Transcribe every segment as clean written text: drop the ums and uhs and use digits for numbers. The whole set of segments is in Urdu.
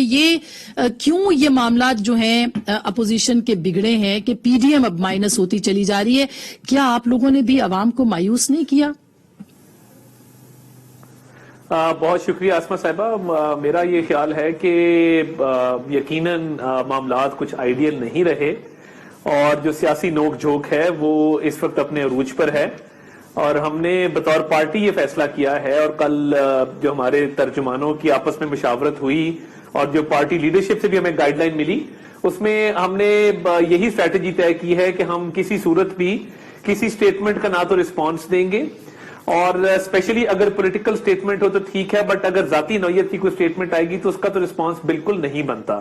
یہ کیوں یہ معاملات جو ہیں اپوزیشن کے بگڑے ہیں کہ پی ڈی ایم اب مائنس ہوتی چلی جا رہی ہے؟ کیا آپ لوگوں نے بھی عوام کو مایوس نہیں کیا؟ بہت شکریہ آسما صاحبہ. میرا یہ خیال ہے کہ یقیناً معاملات کچھ آئیڈیل نہیں رہے اور جو سیاسی نوک جھوک ہے وہ اس وقت اپنے عروج پر ہے اور ہم نے بطور پارٹی یہ فیصلہ کیا ہے اور کل جو ہمارے ترجمانوں کی آپس میں مشاورت ہوئی اور جو پارٹی لیڈرشپ سے بھی ہمیں گائیڈ لائن ملی اس میں ہم نے یہی اسٹریٹجی طے کی ہے کہ ہم کسی صورت بھی کسی سٹیٹمنٹ کا نہ تو رسپانس دیں گے اور اسپیشلی اگر پولیٹیکل سٹیٹمنٹ ہو تو ٹھیک ہے بٹ اگر ذاتی نوعیت کی کوئی سٹیٹمنٹ آئے گی تو اس کا تو رسپانس بالکل نہیں بنتا.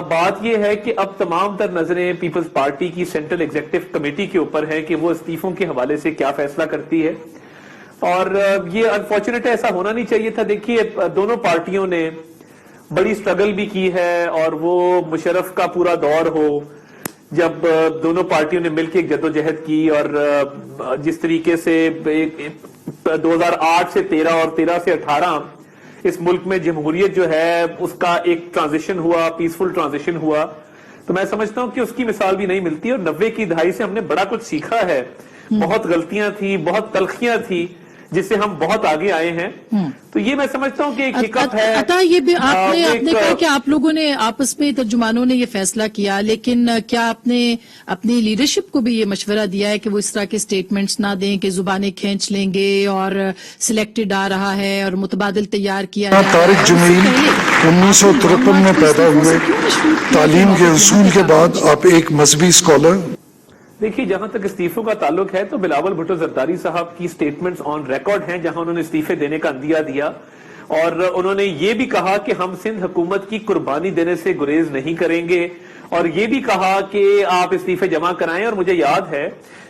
بات یہ ہے کہ اب تمام تر نظریں پیپلز پارٹی کی سینٹرل ایگزیکٹو کمیٹی کے اوپر ہے کہ وہ استعفوں کے حوالے سے کیا فیصلہ کرتی ہے اور یہ انفارچونیٹ ایسا ہونا نہیں چاہیے تھا. دیکھیے دونوں پارٹیوں نے بڑی سٹرگل بھی کی ہے اور وہ مشرف کا پورا دور ہو جب دونوں پارٹیوں نے مل کے ایک جدوجہد کی اور جس طریقے سے 2008 سے 13 اور 13 سے 18 اس ملک میں جمہوریت جو ہے اس کا ایک ٹرانزیشن ہوا, پیسفل ٹرانزیشن ہوا, تو میں سمجھتا ہوں کہ اس کی مثال بھی نہیں ملتی اور 90 کی دہائی سے ہم نے بڑا کچھ سیکھا ہے. بہت غلطیاں تھی, بہت تلخیاں تھی جس سے ہم بہت آگے آئے ہیں. تو یہ میں سمجھتا ہوں کہ ایک ہکپ ہے. عطا یہ بھی آپ نے کہا کہ آپ لوگوں نے آپس میں ترجمانوں نے یہ فیصلہ کیا, لیکن کیا آپ نے اپنی لیڈرشپ کو بھی یہ مشورہ دیا ہے کہ وہ اس طرح کے سٹیٹمنٹس نہ دیں کہ زبانیں کھینچ لیں گے اور سلیکٹڈ آ رہا ہے اور متبادل تیار کیا جا رہا ہے؟ طارق جمیل 1953 میں پیدا ہوئے, تعلیم کے اصول کے بعد آپ ایک مذہبی اسکالر. دیکھیے جہاں تک استعفوں کا تعلق ہے تو بلاول بھٹو زرداری صاحب کی سٹیٹمنٹس آن ریکارڈ ہیں جہاں انہوں نے استعفے دینے کا عندیہ دیا اور انہوں نے یہ بھی کہا کہ ہم سندھ حکومت کی قربانی دینے سے گریز نہیں کریں گے اور یہ بھی کہا کہ آپ استعفے جمع کرائیں. اور مجھے یاد ہے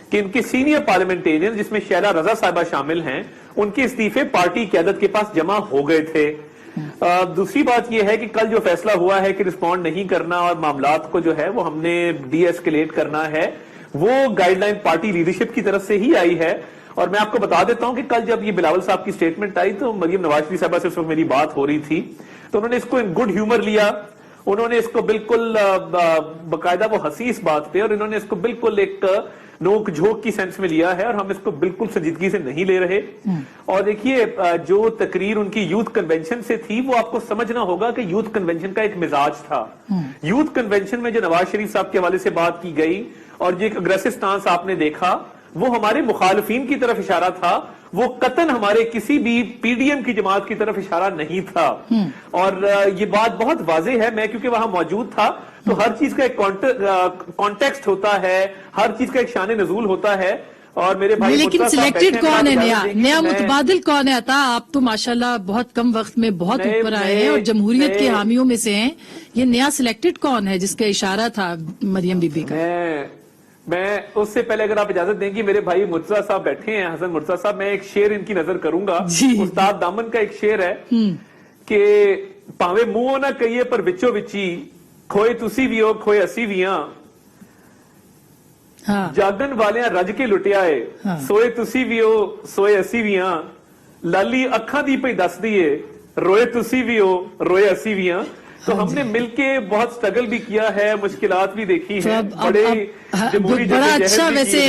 کہ ان کے سینئر پارلیمنٹیرین جس میں شیلا رضا صاحبہ شامل ہیں ان کے استعفے پارٹی قیادت کے پاس جمع ہو گئے تھے. دوسری بات یہ ہے کہ کل جو فیصلہ ہوا ہے کہ رسپونڈ نہیں کرنا اور معاملات کو جو ہے وہ ہم نے ڈی ایسکیلیٹ کرنا ہے, وہ گائیڈ لائن پارٹی لیڈرشپ کی طرف سے ہی آئی ہے. اور میں آپ کو بتا دیتا ہوں کہ کل جب یہ بلاول صاحب کی سٹیٹمنٹ آئی تو مریم نواز شریف صاحبہ سے اس وقت میری بات ہو رہی تھی تو انہوں نے اس کو ان گڈ ہیومر لیا, انہوں نے اس کو بالکل باقاعدہ وہ ہنسی اس بات پہ اور انہوں نے اس کو بالکل ایک نوک جھوک کی سینس میں لیا ہے اور ہم اس کو بالکل سنجیدگی سے نہیں لے رہے. اور دیکھیے جو تقریر ان کی یوتھ کنونشن سے تھی وہ آپ کو سمجھنا ہوگا کہ یوتھ کنونشن کا ایک مزاج تھا. یوتھ کنونشن میں جو نواز شریف صاحب کے حوالے سے بات کی گئی اور جو ایک اگریسو سٹانس آپ نے دیکھا وہ ہمارے مخالفین کی طرف اشارہ تھا, وہ قطعاً ہمارے کسی بھی پی ڈی ایم کی جماعت کی طرف اشارہ نہیں تھا. اور یہ بات بہت واضح ہے, میں کیونکہ وہاں موجود تھا تو ہر چیز کا ایک کانٹیکسٹ ہوتا ہے, ہر چیز کا ایک شان نزول ہوتا ہے. اور میرے بھائی لیکن سلیکٹڈ کون ہے, نیا متبادل کون ہے عطا؟ آپ تو ماشاءاللہ بہت کم وقت میں بہت اوپر آئے ہیں اور جمہوریت کے حامیوں میں سے ہیں. یہ نیا سلیکٹڈ کون ہے جس کا اشارہ تھا مریم بی بی کا؟ میں اس سے پہلے اگر آپ اجازت دیں گی, میرے بھائی مرتضیٰ صاحب بیٹھے ہیں, حسن مرتضیٰ صاحب, میں ایک شعر ان کی نظر کروں گا. استاد دامن کا ایک شعر ہے کہ پاوے منہ نہ کہیے پر وچو وچی کھوئے تسی بھی ہو کھوئے اسی بھی ہاں, جاگن والیاں رج کے لٹیا ہے سوئے تسی بھی ہو سوئے اسی بھی ہاں, لالی اکھاں دی پئی دس دیئے روئے تسی بھی ہو روئے اسی بھی ہاں. تو ہم نے مل کے بہت سٹرگل بھی کیا ہے, مشکلات بھی دیکھی ہیں, بڑا اچھا ویسے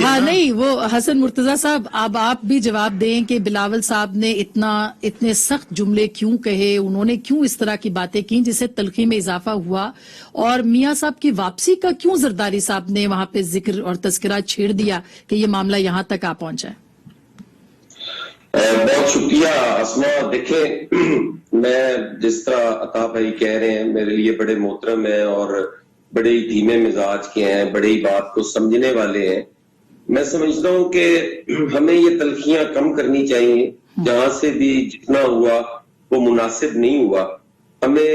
ہاں نہیں وہ حسن مرتضیٰ صاحب اب آپ بھی جواب دیں کہ بلاول صاحب نے اتنے سخت جملے کیوں کہے, انہوں نے کیوں اس طرح کی باتیں کی جس سے تلخی میں اضافہ ہوا, اور میاں صاحب کی واپسی کا کیوں زرداری صاحب نے وہاں پہ ذکر اور تذکرہ چھیڑ دیا کہ یہ معاملہ یہاں تک آ پہنچا ہے؟ بہت شکریہ اسما. دیکھیں میں جس طرح عطا بھائی کہہ رہے ہیں میرے لیے بڑے محترم ہیں اور بڑے ہی دھیمے مزاج کے ہیں, بڑے ہی بات کو سمجھنے والے ہیں. میں سمجھتا ہوں کہ ہمیں یہ تلخیاں کم کرنی چاہیے, جہاں سے بھی جتنا ہوا وہ مناسب نہیں ہوا. ہمیں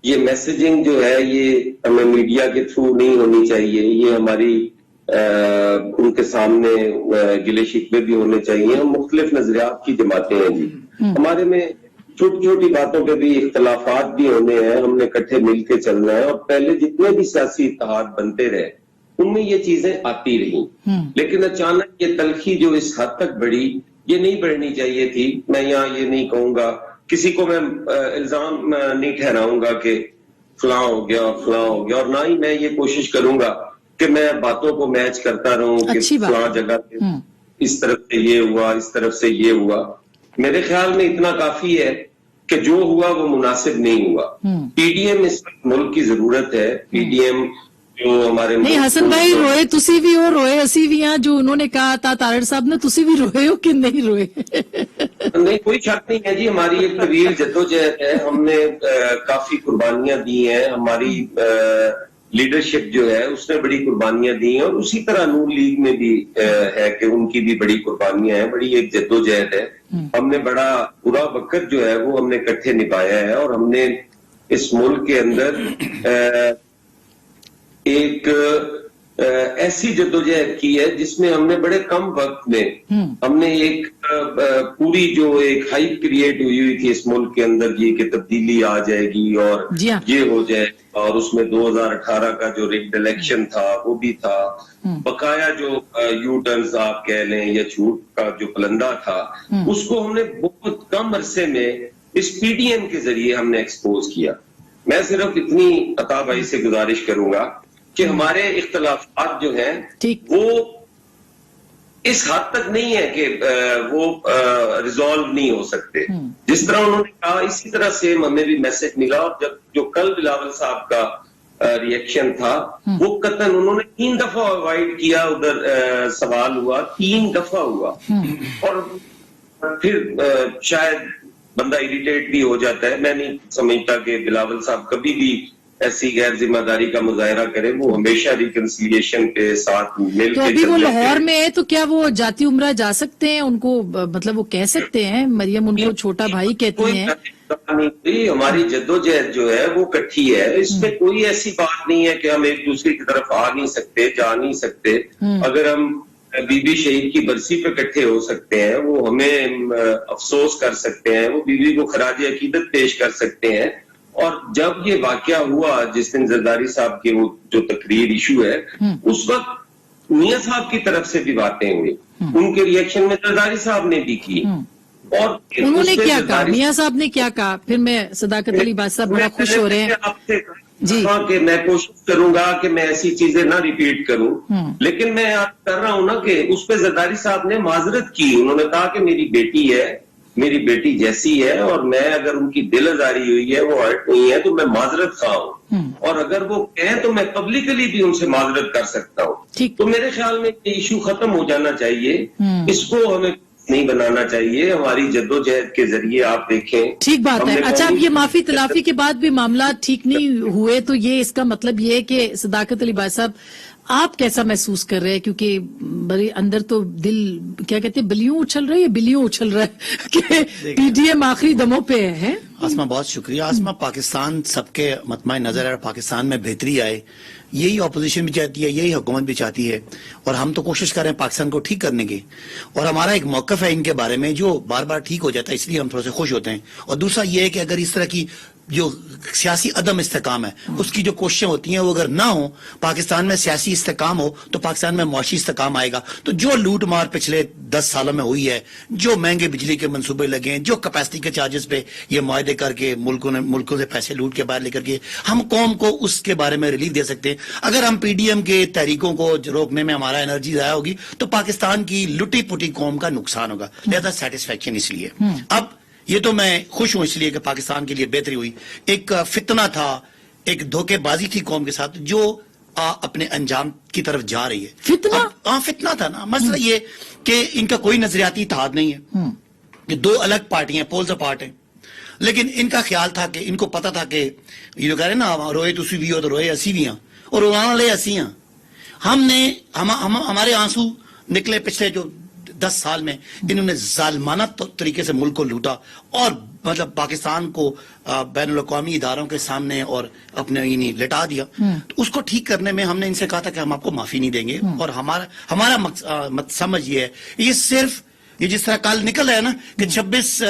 یہ میسیجنگ جو ہے یہ ہمیں میڈیا کے تھرو نہیں ہونی چاہیے, یہ ہماری ان کے سامنے گلے شکوے بھی ہونے چاہیے. ہم مختلف نظریات کی جماعتیں ہیں جی, ہمارے میں چھوٹی چھوٹی باتوں پہ بھی اختلافات بھی ہونے ہیں, ہم نے اکٹھے مل کے چلنا ہے. اور پہلے جتنے بھی سیاسی اتحاد بنتے رہے ان میں یہ چیزیں آتی رہی, لیکن اچانک یہ تلخی جو اس حد تک بڑھی یہ نہیں بڑھنی چاہیے تھی. میں یہاں یہ نہیں کہوں گا کسی کو میں الزام نہیں ٹھہراؤں گا کہ فلاں ہو گیا اور نہ ہی میں یہ کوشش کروں گا کہ میں باتوں کو میچ کرتا رہوں کہ فلاں جگہ پہ اس طرف سے یہ ہوا، اس طرف سے یہ ہوا. میرے خیال میں اتنا کافی ہے کہ جو ہوا وہ مناسب نہیں ہوا. پی ڈی ایم اس ملک کی ضرورت ہے. پی ڈی ایم جو ہمارے نہیں حسن بھائی روئے تسی بھی ہو، روئے اسی بھی ہیں. جو انہوں نے کہا تھا طاہر صاحب نے، تسی بھی روئے ہو کہ نہیں روئے؟ نہیں کوئی شک نہیں ہے جی، ہماری ایک طویل جدوجہد ہے. ہم نے کافی قربانیاں دی ہیں. ہماری لیڈرشپ جو ہے اس نے بڑی قربانیاں دی ہیں، اور اسی طرح نون لیگ میں بھی ہے کہ ان کی بھی بڑی قربانیاں ہیں. بڑی ایک جدوجہد ہے. ہم نے بڑا برا وقت جو ہے وہ ہم نے اکٹھے نبھایا ہے، اور ہم نے اس ملک کے اندر ایک ایسی جدوجہد کی ہے جس میں ہم نے بڑے کم وقت میں ہم نے ایک پوری جو ایک ہائپ کریٹ ہوئی تھی اس ملک کے اندر یہ کہ تبدیلی آ جائے گی اور یہ ہو جائے، اور اس میں 2018 کا جو ریگڈ الیکشن تھا وہ بھی تھا. بقایا جو یو ٹرنز آپ کہہ لیں یا جھوٹ کا جو پلندہ تھا، اس کو ہم نے بہت کم عرصے میں اس پی ڈی ایم کے ذریعے ہم نے ایکسپوز کیا. میں صرف اتنی عطا بھائی سے گزارش کروں گا کہ ہمارے اختلافات جو ہیں وہ اس حد تک نہیں ہے کہ وہ ریزالو نہیں ہو سکتے. جس طرح انہوں نے کہا اسی طرح سے ہمیں بھی میسج ملا. اور جب جو کل بلاول صاحب کا ریئیکشن تھا وہ قطعاً انہوں نے 3 دفعہ اوائڈ کیا، ادھر سوال ہوا 3 دفعہ ہوا، اور پھر شاید بندہ اریٹیٹ بھی ہو جاتا ہے. میں نہیں سمجھتا کہ بلاول صاحب کبھی بھی ایسی غیر ذمہ داری کا مظاہرہ کرے. وہ ہمیشہ ریکنسیلیشن کے ساتھ مل کے. تو ابھی وہ لاہور میں ہے تو کیا وہ جاتی عمرہ جا سکتے ہیں؟ ان کو مطلب وہ کہہ سکتے ہیں، مریم ان کو چھوٹا بھائی کہتی ہیں. ہماری جدوجہد جو ہے وہ کٹھی ہے. اس میں کوئی ایسی بات نہیں ہے کہ ہم ایک دوسرے کی طرف آ نہیں سکتے، جا نہیں سکتے. اگر ہم بی بی شہید کی برسی پہ اکٹھے ہو سکتے ہیں، وہ ہمیں افسوس کر سکتے ہیں، وہ بی بی کو خراج عقیدت پیش کر سکتے ہیں. اور جب یہ واقعہ ہوا جس دن زرداری صاحب کی وہ جو تقریر ایشو ہے، اس وقت میاں صاحب کی طرف سے بھی باتیں ہوئی. ان کے ریئیکشن میں زرداری صاحب نے بھی کی. اور انہوں نے کیا کہا؟ میاں صاحب نے کیا کہا؟ پھر میں صداقت علی بادشاہ بڑا خوش ہو رہے ہیں. آپ سے کہا کہ میں کوشش کروں گا کہ میں ایسی چیزیں نہ ریپیٹ کروں، لیکن میں کر رہا ہوں نا کہ اس پہ زرداری صاحب نے معذرت کی. انہوں نے کہا کہ میری بیٹی ہے، میری بیٹی جیسی ہے، اور میں اگر ان کی دل آزاری ہوئی ہے، وہ ہرٹ نہیں ہے، تو میں معذرت خواہ ہوں. اور اگر وہ کہیں تو میں پبلکلی بھی ان سے معذرت کر سکتا ہوں. تو میرے خیال میں یہ ایشو ختم ہو جانا چاہیے. اس کو ہمیں نہیں بنانا چاہیے. ہماری جدوجہد کے ذریعے آپ دیکھیں. ٹھیک بات ہے. اچھا اب یہ معافی تلافی کے بعد بھی معاملات ٹھیک نہیں ہوئے تو یہ اس کا مطلب یہ ہے کہ صداقت علی بھائی صاحب آپ کیسا محسوس کر رہے ہیں؟ کیونکہ بڑے اندر تو دل کیا کہتے ہیں، بلیوں اچھل رہے ہیں، بلیوں اچھل رہا ہے کہ پی ڈی ایم آخری دموں پہ ہے. آسما بہت شکریہ. آسما پاکستان سب کے مطمئن نظر ہے، پاکستان میں بہتری آئے، یہی اپوزیشن بھی چاہتی ہے، یہی حکومت بھی چاہتی ہے، اور ہم تو کوشش کر رہے ہیں پاکستان کو ٹھیک کرنے کی. اور ہمارا ایک موقف ہے ان کے بارے میں جو بار بار ٹھیک ہو جاتا ہے، اس لیے ہم تھوڑے سے خوش ہوتے ہیں. اور دوسرا یہ ہے کہ اگر اس طرح کی جو سیاسی عدم استحکام ہے اس کی جو کوششیں ہوتی ہیں وہ اگر نہ ہو، پاکستان میں سیاسی استحکام ہو تو پاکستان میں معاشی استحکام آئے گا. تو جو لوٹ مار پچھلے 10 سالوں میں ہوئی ہے، جو مہنگے بجلی کے منصوبے لگے ہیں، جو کیپیسٹی کے چارجز پہ یہ معاہدے کر کے ملکوں سے پیسے لوٹ کے باہر لے کر کے ہم قوم کو اس کے بارے میں ریلیف دے سکتے ہیں. اگر ہم پی ڈی ایم کے تحریکوں کو روکنے میں ہمارا انرجی ضائع ہوگی تو پاکستان کی لٹی پٹی قوم کا نقصان ہوگا. لہذا سیٹسفیکشن اس لیے. اب یہ تو میں خوش ہوں اس لیے کہ پاکستان کے لیے بہتری ہوئی. ایک فتنہ تھا، ایک دھوکے بازی تھی قوم کے ساتھ جو اپنے انجام کی طرف جا رہی ہے. فتنہ فتنہ تھا نا. مسئلہ یہ کہ ان کا کوئی نظریاتی اتحاد نہیں ہے، یہ 2 الگ پارٹیاں پولز اپارٹ ہیں. لیکن ان کا خیال تھا کہ ان کو پتا تھا کہ یہ جو کہہ رہے ہیں نا روئے تسی بھی ہو تو روئے اسی بھی ہیں، اور رونا لے اسی ہیں. ہم نے ہمارے آنسو نکلے پچھلے جو 10 سال میں. انہوں نے ظالمانہ طریقے سے ملک کو لوٹا اور مطلب پاکستان کو بین الاقوامی اداروں کے سامنے اور اپنے لٹا دیا. تو اس کو ٹھیک کرنے میں ہم نے ان سے کہا تھا کہ ہم آپ کو معافی نہیں دیں گے. اور ہمارا سمجھ یہ ہے، یہ صرف یہ جس طرح کل نکل رہا ہے نا کہ 26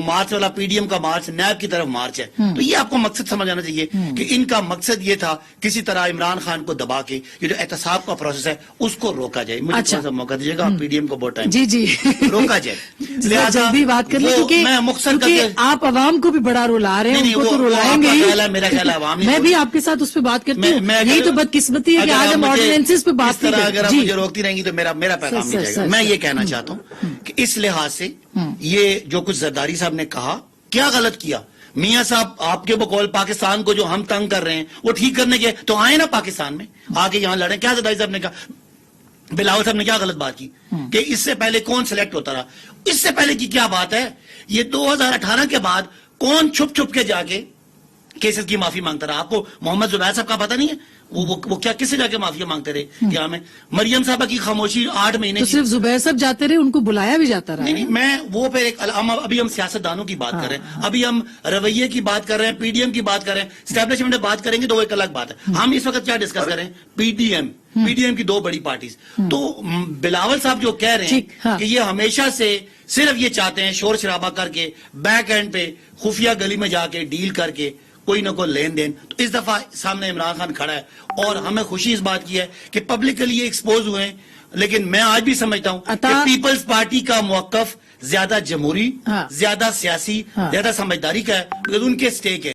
مارچ والا پی ڈی ایم کا مارچ نیب کی طرف مارچ ہے، تو یہ آپ کو مقصد سمجھ آنا چاہیے کہ ان کا مقصد یہ تھا کسی طرح عمران خان کو دبا کے یہ جو احتساب کا پروسیس ہے اس کو روکا جائے. مجھے تھوڑا سا موقع دیجیے گا، پی ڈی ایم کو بہت ٹائم جی جی روکا جائے. جلدی بات کر لیں کیونکہ آپ عوام کو بھی بڑا رلا رہے ہیں، ان کو تو رلائیں گے ہی. میرا خیال ہے عوام میں بھی آپ کے ساتھ اس پہ بات کرتی ہوں. یہی تو بدقسمتی ہے کہ آج ہم آرڈیننسز پہ بات نہیں. اگر آپ جی مجھے روکتی رہیں گی تو میرا پیغام نہیں جائے گا. میں یہ کہنا چاہتا ہوں کہ اس لحاظ سے یہ جو کچھ زرداری صاحب نے کہا کیا غلط کیا. میاں صاحب آپ کے بقول پاکستان کو جو ہم تنگ کر رہے ہیں وہ ٹھیک کرنے کے تو آئے نا پاکستان میں آگے یہاں لڑیں. کیا زرداری صاحب نے کہا، بلاول صاحب نے کیا غلط بات کی کہ اس سے پہلے کون سلیکٹ ہوتا رہا. اس سے پہلے کی کیا بات ہے، یہ 2018 کے بعد کون چھپ چھپ کے جا کے کیسز کی معافی مانگتا رہا. آپ کو محمد زبیر صاحب کا پتہ نہیں ہے وہ کیا کس سے جا کے معافی مانگتے رہے کیا میں. مریم صاحبہ کی خاموشی 8 مہینے تو صرف زبیر صاحب جاتے رہے، ان کو بلایا بھی جاتا رہا. نہیں میں وہ پہ ابھی ہم سیاست دانوں کی بات کر رہے ہیں، ابھی ہم رویے کی بات کر رہے ہیں، پی ڈی ایم کی بات کر رہے ہیں، اسٹیبلشمنٹ بات کریں گے تو وہ ایک الگ بات ہے. ہم اس وقت کیا ڈسکس کر رہے ہیں، پی ڈی ایم کی 2 بڑی پارٹیز. تو بلاول صاحب جو کہہ رہے ہیں کہ یہ ہمیشہ سے صرف یہ چاہتے ہیں شور شرابہ کر کے بیک اینڈ پہ خفیہ گلی میں جا کے ڈیل کر کے کوئی نہ کوئی لین دین. تو اس دفعہ سامنے عمران خان کھڑا ہے اور ہمیں خوشی اس بات کی ہے کہ پبلکلی یہ ایکسپوز ہوئے ہیں. لیکن میں آج بھی سمجھتا ہوں کہ پیپلز پارٹی کا موقف زیادہ جمہوری، زیادہ سیاسی، زیادہ سمجھداری کا ہے، ان کے سٹیک ہے.